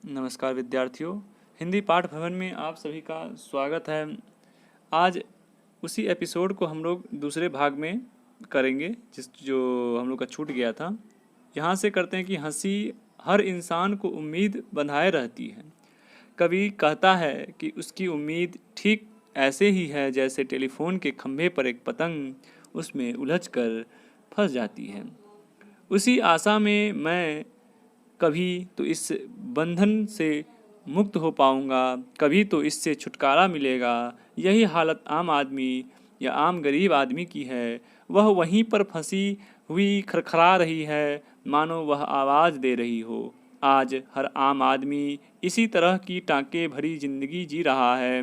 नमस्कार विद्यार्थियों, हिंदी पाठ भवन में आप सभी का स्वागत है। आज उसी एपिसोड को हम लोग दूसरे भाग में करेंगे जो हम लोग का छूट गया था। यहाँ से करते हैं कि हंसी हर इंसान को उम्मीद बंधाए रहती है। कवि कहता है कि उसकी उम्मीद ठीक ऐसे ही है जैसे टेलीफोन के खंभे पर एक पतंग उसमें उलझकर फंस जाती है। उसी आशा में मैं कभी तो इस बंधन से मुक्त हो पाऊंगा, कभी तो इससे छुटकारा मिलेगा। यही हालत आम आदमी या आम गरीब आदमी की है। वह वहीं पर फंसी हुई खरखरा रही है, मानो वह आवाज़ दे रही हो। आज हर आम आदमी इसी तरह की टाँके भरी जिंदगी जी रहा है।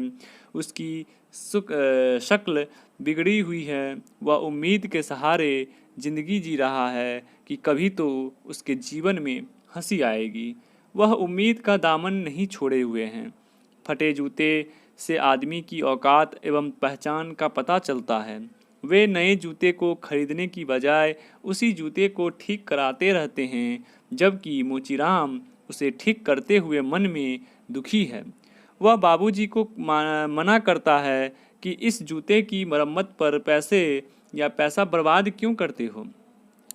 उसकी शक्ल बिगड़ी हुई है। वह उम्मीद के सहारे जिंदगी जी रहा है कि कभी तो उसके जीवन में हंसी आएगी। वह उम्मीद का दामन नहीं छोड़े हुए हैं। फटे जूते से आदमी की औकात एवं पहचान का पता चलता है। वे नए जूते को खरीदने की बजाय उसी जूते को ठीक कराते रहते हैं, जबकि मोचीराम उसे ठीक करते हुए मन में दुखी है। वह बाबूजी को मना करता है कि इस जूते की मरम्मत पर पैसा बर्बाद क्यों करते हो।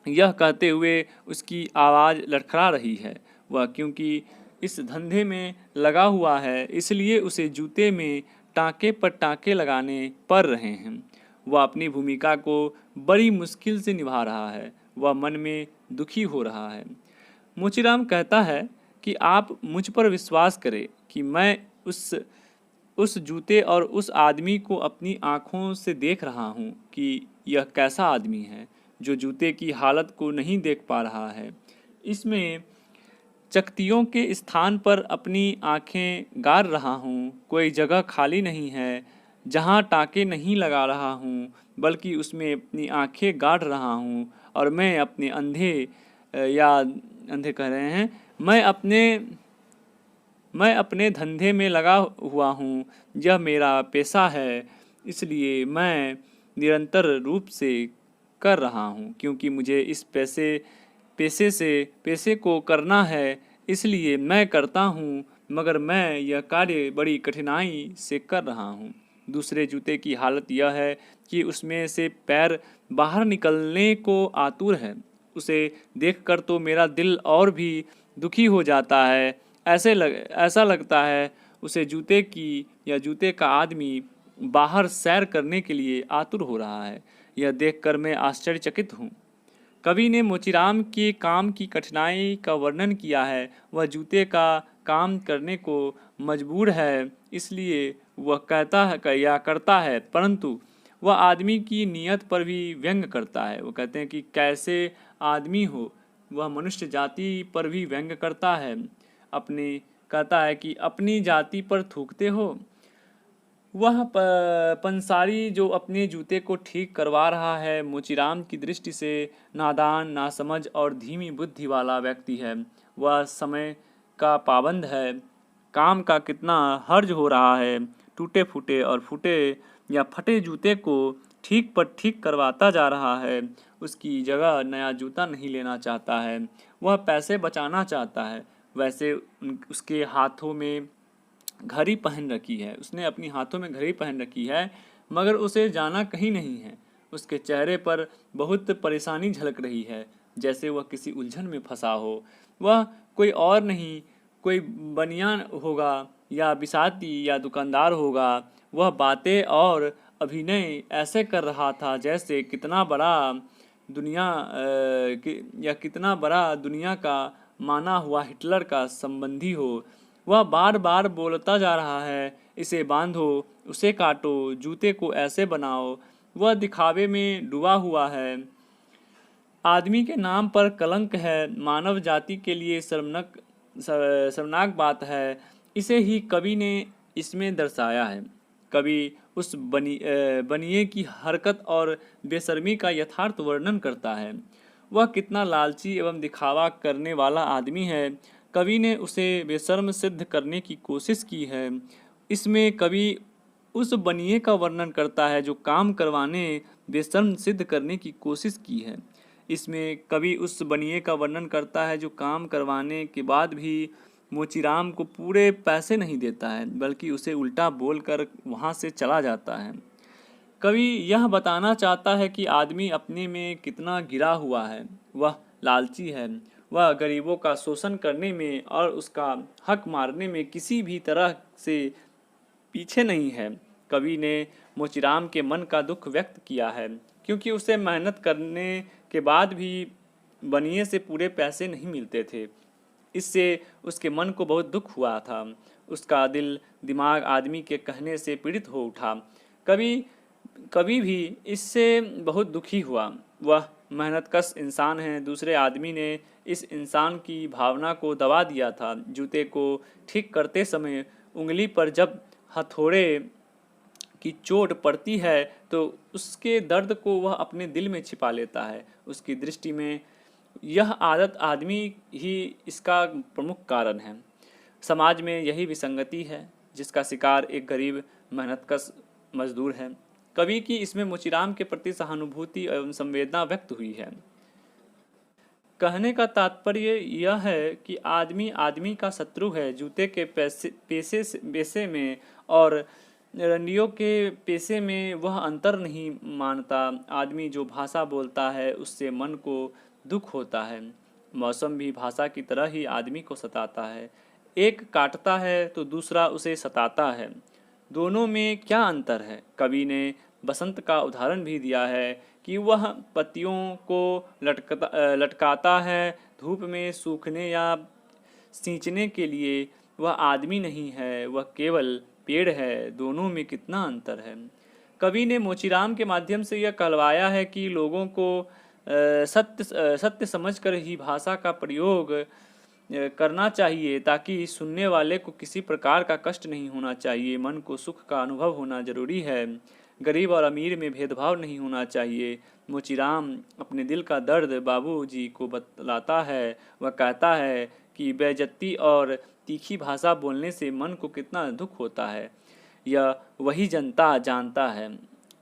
यह कहते हुए उसकी आवाज़ लड़खड़ा रही है। वह क्योंकि इस धंधे में लगा हुआ है, इसलिए उसे जूते में टाँके पर टाँके लगाने पड़ रहे हैं। वह अपनी भूमिका को बड़ी मुश्किल से निभा रहा है। वह मन में दुखी हो रहा है। मोचीराम कहता है कि आप मुझ पर विश्वास करें कि मैं उस जूते और उस आदमी को अपनी आँखों से देख रहा हूँ कि यह कैसा आदमी है जो जूते की हालत को नहीं देख पा रहा है। इसमें चकतियों के स्थान पर अपनी आँखें गाड़ रहा हूँ। कोई जगह खाली नहीं है जहाँ टाँके नहीं लगा रहा हूँ, बल्कि उसमें अपनी आँखें गाड़ रहा हूँ। और मैं अपने अंधे कह रहे हैं, मैं अपने धंधे में लगा हुआ हूँ। यह मेरा पेशा है, इसलिए मैं निरंतर रूप से कर रहा हूँ, क्योंकि मुझे इस पेशे को करना है, इसलिए मैं करता हूँ। मगर मैं यह कार्य बड़ी कठिनाई से कर रहा हूँ। दूसरे जूते की हालत यह है कि उसमें से पैर बाहर निकलने को आतुर है। उसे देखकर तो मेरा दिल और भी दुखी हो जाता है। ऐसा लगता है उसे जूते का आदमी बाहर सैर करने के लिए आतुर हो रहा है। यह देखकर मैं आश्चर्यचकित हूँ। कवि ने मोचीराम के काम की कठिनाई का वर्णन किया है। वह जूते का काम करने को मजबूर है, इसलिए वह कहता है या करता है, परंतु वह आदमी की नीयत पर भी व्यंग करता है। वो कहते हैं कि कैसे आदमी हो। वह मनुष्य जाति पर भी व्यंग करता है। कहता है कि अपनी जाति पर थूकते हो। वह पंसारी जो अपने जूते को ठीक करवा रहा है, मोचीराम की दृष्टि से नादान, नासमझ और धीमी बुद्धि वाला व्यक्ति है। वह समय का पाबंद है। काम का कितना हर्ज हो रहा है। टूटे फूटे और फटे जूते को ठीक पर ठीक करवाता जा रहा है। उसकी जगह नया जूता नहीं लेना चाहता है। वह पैसे बचाना चाहता है। वैसे उसके हाथों में घड़ी पहन रखी है। उसने अपनी हाथों में घड़ी पहन रखी है, मगर उसे जाना कहीं नहीं है। उसके चेहरे पर बहुत परेशानी झलक रही है, जैसे वह किसी उलझन में फंसा हो। वह कोई और नहीं, कोई बनिया होगा या बिसाती या दुकानदार होगा। वह बातें और अभिनय ऐसे कर रहा था जैसे कितना बड़ा दुनिया का माना हुआ हिटलर का संबंधी हो। वह बार बार बोलता जा रहा है, इसे बांधो, उसे काटो, जूते को ऐसे बनाओ। वह दिखावे में डूबा हुआ है। आदमी के नाम पर कलंक है, मानव जाति के लिए शर्मनाक बात है। इसे ही कवि ने इसमें दर्शाया है। कवि उस बनिए की हरकत और बेशर्मी का यथार्थ वर्णन करता है। वह कितना लालची एवं दिखावा करने वाला आदमी है। कवि ने उसे बेशर्म सिद्ध करने की कोशिश की है। इसमें कवि उस बनिए का वर्णन करता है जो काम करवाने बेशर्म सिद्ध करने की कोशिश की है। इसमें कवि उस बनिए का वर्णन करता है जो काम करवाने के बाद भी मोचीराम को पूरे पैसे नहीं देता है, बल्कि उसे उल्टा बोलकर वहाँ से चला जाता है। कवि यह बताना चाहता है कि आदमी अपने में कितना गिरा हुआ है। वह लालची है, वह गरीबों का शोषण करने में और उसका हक मारने में किसी भी तरह से पीछे नहीं है। कवि ने मोचीराम के मन का दुख व्यक्त किया है, क्योंकि उसे मेहनत करने के बाद भी बनिए से पूरे पैसे नहीं मिलते थे। इससे उसके मन को बहुत दुख हुआ था। उसका दिल दिमाग आदमी के कहने से पीड़ित हो उठा। कवि कवि भी इससे बहुत दुखी हुआ। वह मेहनतकश इंसान है। दूसरे आदमी ने इस इंसान की भावना को दबा दिया था। जूते को ठीक करते समय उंगली पर जब हथौड़े की चोट पड़ती है तो उसके दर्द को वह अपने दिल में छिपा लेता है। उसकी दृष्टि में यह आदत आदमी ही इसका प्रमुख कारण है। समाज में यही विसंगति है जिसका शिकार एक गरीब मेहनतकश मजदूर है। कवि की इसमें मोचीराम के प्रति सहानुभूति एवं संवेदना व्यक्त हुई है। कहने का तात्पर्य यह है कि आदमी आदमी का शत्रु है। जूते के पेशे में और रंडियों के पेशे में वह अंतर नहीं मानता। आदमी जो भाषा बोलता है उससे मन को दुख होता है। मौसम भी भाषा की तरह ही आदमी को सताता है। एक काटता है तो दूसरा उसे सताता है। दोनों में क्या अंतर है? कवि ने बसंत का उदाहरण भी दिया है कि वह पत्तियों को लटकाता है धूप में सूखने या सींचने के लिए। वह आदमी नहीं है, वह केवल पेड़ है। दोनों में कितना अंतर है। कवि ने मोचीराम के माध्यम से यह कहलवाया है कि लोगों को सत्य समझकर ही भाषा का प्रयोग करना चाहिए, ताकि सुनने वाले को किसी प्रकार का कष्ट नहीं होना चाहिए। मन को सुख का अनुभव होना जरूरी है। गरीब और अमीर में भेदभाव नहीं होना चाहिए। मोचीराम अपने दिल का दर्द बाबूजी को बतलाता है। वह कहता है कि बेइज्जती और तीखी भाषा बोलने से मन को कितना दुख होता है, यह वही जनता जानता है।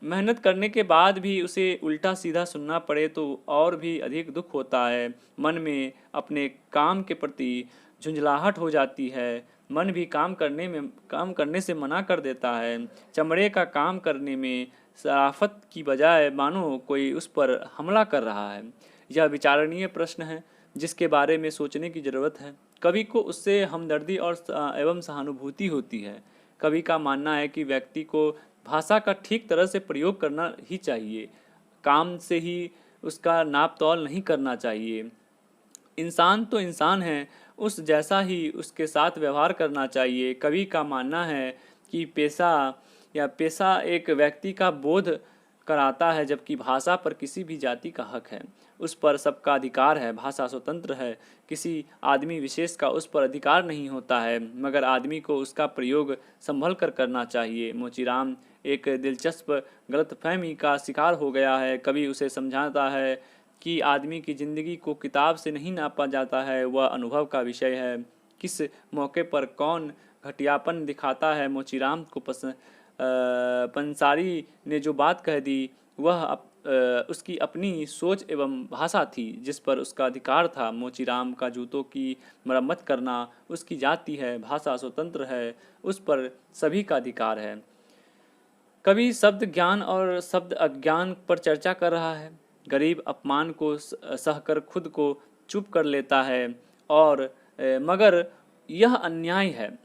मेहनत करने के बाद भी उसे उल्टा सीधा सुनना पड़े तो और भी अधिक दुख होता है। मन में अपने काम के प्रति झुंझलाहट हो जाती है। मन भी काम करने से मना कर देता है। चमड़े का काम करने में शराफत की बजाय मानो कोई उस पर हमला कर रहा है। यह विचारणीय प्रश्न है जिसके बारे में सोचने की जरूरत है। कवि को उससे हमदर्दी और एवं सहानुभूति होती है। कवि का मानना है कि व्यक्ति को भाषा का ठीक तरह से प्रयोग करना ही चाहिए। काम से ही उसका नाप तौल नहीं करना चाहिए। इंसान तो इंसान है, उस जैसा ही उसके साथ व्यवहार करना चाहिए। कवि का मानना है कि पेशा एक व्यक्ति का बोध कराता है, जबकि भाषा पर किसी भी जाति का हक है। उस पर सबका अधिकार है। भाषा स्वतंत्र है। किसी आदमी विशेष का उस पर अधिकार नहीं होता है, मगर आदमी को उसका प्रयोग संभल कर करना चाहिए। मोचीराम एक दिलचस्प गलतफहमी का शिकार हो गया है। कवि उसे समझाता है कि आदमी की जिंदगी को किताब से नहीं नापा जाता है, वह अनुभव का विषय है। किस मौके पर कौन घटियापन दिखाता है। मोचीराम को पंसारी ने जो बात कह दी वह उसकी अपनी सोच एवं भाषा थी जिस पर उसका अधिकार था। मोचीराम का जूतों की मरम्मत करना उसकी जाति है। भाषा स्वतंत्र है, उस पर सभी का अधिकार है। कवि शब्द ज्ञान और शब्द अज्ञान पर चर्चा कर रहा है। गरीब अपमान को सहकर खुद को चुप कर लेता है और मगर यह अन्याय है।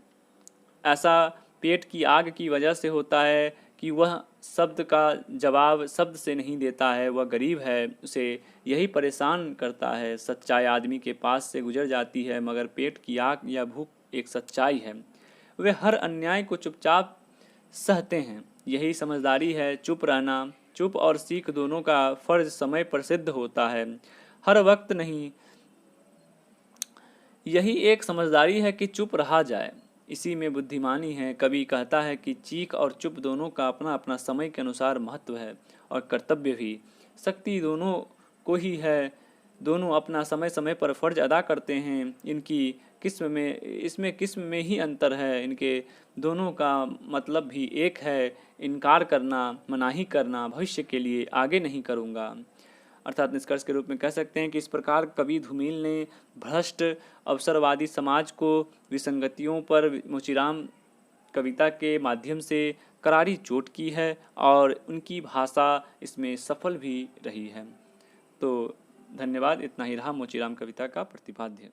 ऐसा पेट की आग की वजह से होता है कि वह शब्द का जवाब शब्द से नहीं देता है। वह गरीब है, उसे यही परेशान करता है। सच्चाई आदमी के पास से गुजर जाती है, मगर पेट की आग या भूख एक सच्चाई है। वे हर अन्याय को चुपचाप सहते हैं। यही समझदारी है। चुप रहना, चुप और सीख दोनों का फर्ज समय पर सिद्ध होता है, हर वक्त नहीं। यही एक समझदारी है कि चुप रहा जाए, इसी में बुद्धिमानी है। कवि कहता है कि चीख और चुप दोनों का अपना अपना समय के अनुसार महत्व है और कर्तव्य भी। शक्ति दोनों को ही है। दोनों अपना समय समय पर फर्ज अदा करते हैं। इसमें किस्म में ही अंतर है। इनके दोनों का मतलब भी एक है, इनकार करना, मनाही करना। भविष्य के लिए आगे नहीं करूँगा। अर्थात निष्कर्ष के रूप में कह सकते हैं कि इस प्रकार कवि धूमिल ने भ्रष्ट अवसरवादी समाज को विसंगतियों पर मोचीराम कविता के माध्यम से करारी चोट की है और उनकी भाषा इसमें सफल भी रही है। तो धन्यवाद। इतना ही रहा मोचीराम कविता का प्रतिपाद्य।